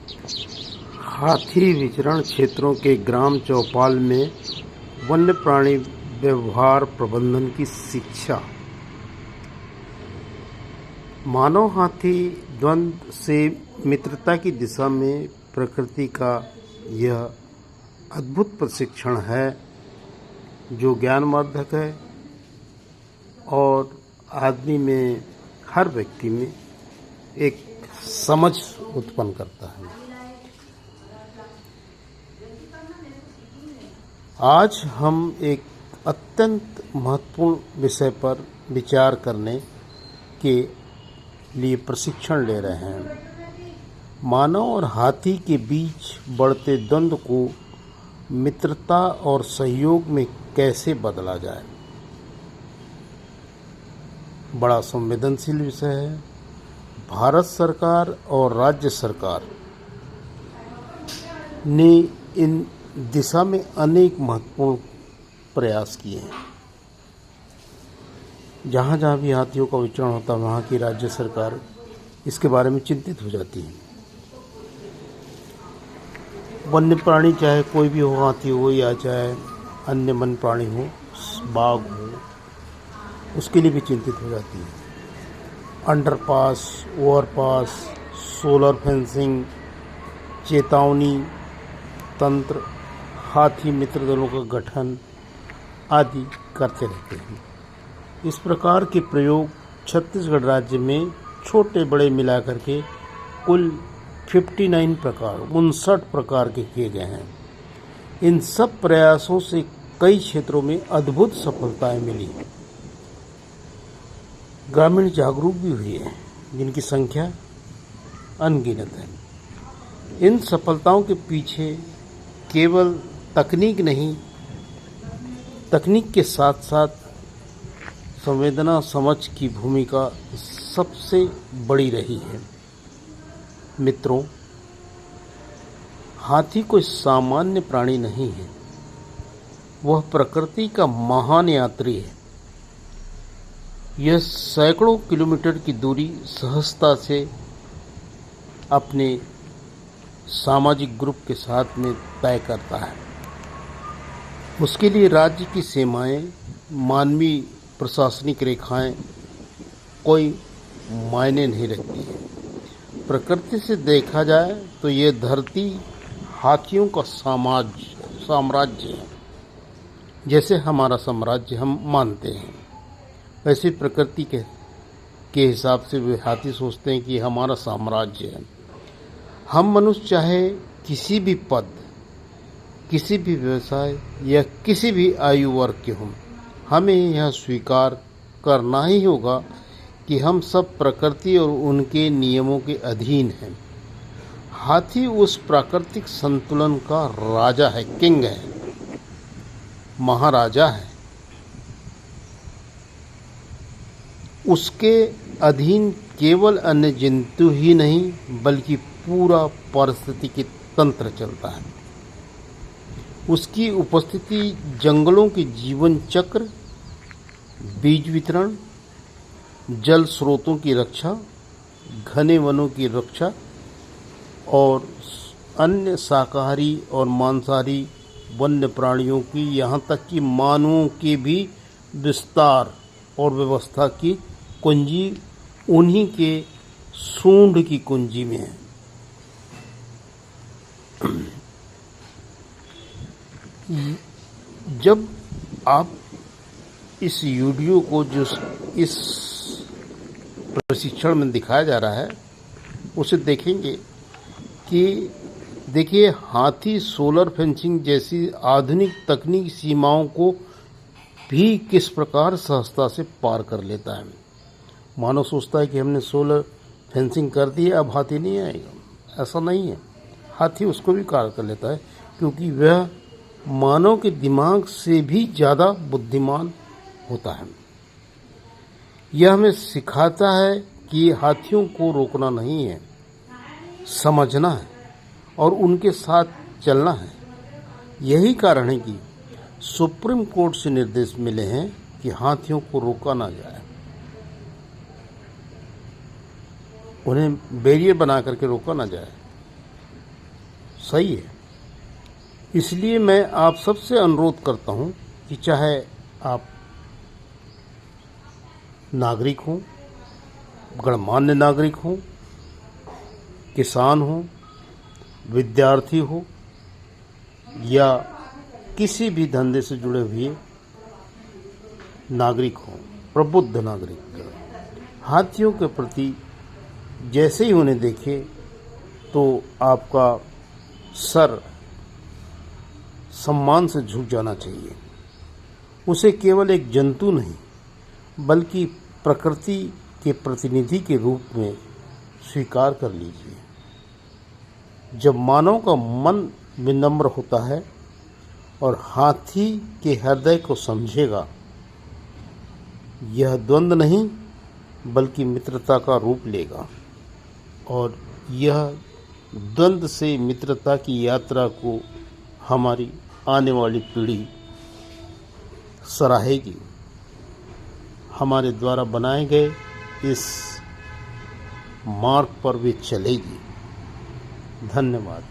हाथी विचरण क्षेत्रों के ग्राम चौपाल में वन्य प्राणी व्यवहार प्रबंधन की शिक्षा। मानव हाथी द्वंद्व से मित्रता की दिशा में प्रकृति का यह अद्भुत प्रशिक्षण है जो ज्ञानवर्धक है और आदमी में, हर व्यक्ति में एक समझ उत्पन्न करता है। आज हम एक अत्यंत महत्वपूर्ण विषय पर विचार करने के लिए प्रशिक्षण ले रहे हैं। मानव और हाथी के बीच बढ़ते द्वंद्व को मित्रता और सहयोग में कैसे बदला जाए। बड़ा संवेदनशील विषय है। भारत सरकार और राज्य सरकार ने इन दिशा में अनेक महत्वपूर्ण प्रयास किए हैं। जहाँ जहाँ भी हाथियों का विचरण होता है वहाँ की राज्य सरकार इसके बारे में चिंतित हो जाती है। वन्य प्राणी चाहे कोई भी हो, हाथी हो या चाहे अन्य वन्य प्राणी हो, बाघ हो, उसके लिए भी चिंतित हो जाती है। अंडरपास, ओवरपास, सोलर फेंसिंग, चेतावनी तंत्र, हाथी मित्र दलों का गठन आदि करते रहते हैं। इस प्रकार के प्रयोग छत्तीसगढ़ राज्य में छोटे बड़े मिलाकर के कुल 59 प्रकार के किए गए हैं। इन सब प्रयासों से कई क्षेत्रों में अद्भुत सफलताएं मिली। ग्रामीण जागरूक भी हुए हैं जिनकी संख्या अनगिनत है। इन सफलताओं के पीछे केवल तकनीक नहीं, तकनीक के साथ साथ संवेदना समझ की भूमिका सबसे बड़ी रही है। मित्रों, हाथी कोई सामान्य प्राणी नहीं है, वह प्रकृति का महान यात्री है। यह सैकड़ों किलोमीटर की दूरी सहजता से अपने सामाजिक ग्रुप के साथ में तय करता है। उसके लिए राज्य की सीमाएं, मानवीय प्रशासनिक रेखाएं कोई मायने नहीं रखती है। प्रकृति से देखा जाए तो ये धरती हाथियों का साम्राज्य है। जैसे हमारा साम्राज्य हम मानते हैं, वैसे प्रकृति के हिसाब से वे हाथी सोचते हैं कि हमारा साम्राज्य है। हम मनुष्य चाहे किसी भी पद, किसी भी व्यवसाय या किसी भी आयु वर्ग के हों, हमें यह स्वीकार करना ही होगा कि हम सब प्रकृति और उनके नियमों के अधीन हैं। हाथी उस प्राकृतिक संतुलन का राजा है, किंग है, महाराजा है। उसके अधीन केवल अन्य जंतु ही नहीं बल्कि पूरा पारिस्थितिकी तंत्र चलता है। उसकी उपस्थिति जंगलों के जीवन चक्र, बीज वितरण, जल स्रोतों की रक्षा, घने वनों की रक्षा और अन्य शाकाहारी और मांसाहारी वन्य प्राणियों की, यहाँ तक कि मानवों के भी विस्तार और व्यवस्था की कुंजी उन्हीं के सूंड की कुंजी में है। जब आप इस वीडियो को जो इस प्रशिक्षण में दिखाया जा रहा है उसे देखेंगे कि देखिए, हाथी सोलर फेंसिंग जैसी आधुनिक तकनीक सीमाओं को भी किस प्रकार सहजता से पार कर लेता है। मानव सोचता है कि हमने सोलर फेंसिंग कर दी है, अब हाथी नहीं आएगा। ऐसा नहीं है, हाथी उसको भी पार कर लेता है क्योंकि वह मानव के दिमाग से भी ज़्यादा बुद्धिमान होता है। यह हमें सिखाता है कि हाथियों को रोकना नहीं है, समझना है और उनके साथ चलना है। यही कारण है कि सुप्रीम कोर्ट से निर्देश मिले हैं कि हाथियों को रोका ना जाए, उन्हें बैरियर बना करके रोका ना जाए। सही है। इसलिए मैं आप सबसे अनुरोध करता हूं कि चाहे आप नागरिक हों, गणमान्य नागरिक हों, किसान हों, विद्यार्थी हो या किसी भी धंधे से जुड़े हुए नागरिक हों, प्रबुद्ध नागरिक, हाथियों के प्रति जैसे ही उन्हें देखे तो आपका सर सम्मान से झुक जाना चाहिए। उसे केवल एक जंतु नहीं बल्कि प्रकृति के प्रतिनिधि के रूप में स्वीकार कर लीजिए। जब मानव का मन विनम्र होता है और हाथी के हृदय को समझेगा, यह द्वंद्व नहीं बल्कि मित्रता का रूप लेगा और यह द्वंद्व से मित्रता की यात्रा को हमारी आने वाली पीढ़ी सराहेगी। हमारे द्वारा बनाए गए इस मार्ग पर वे चलेगी। धन्यवाद।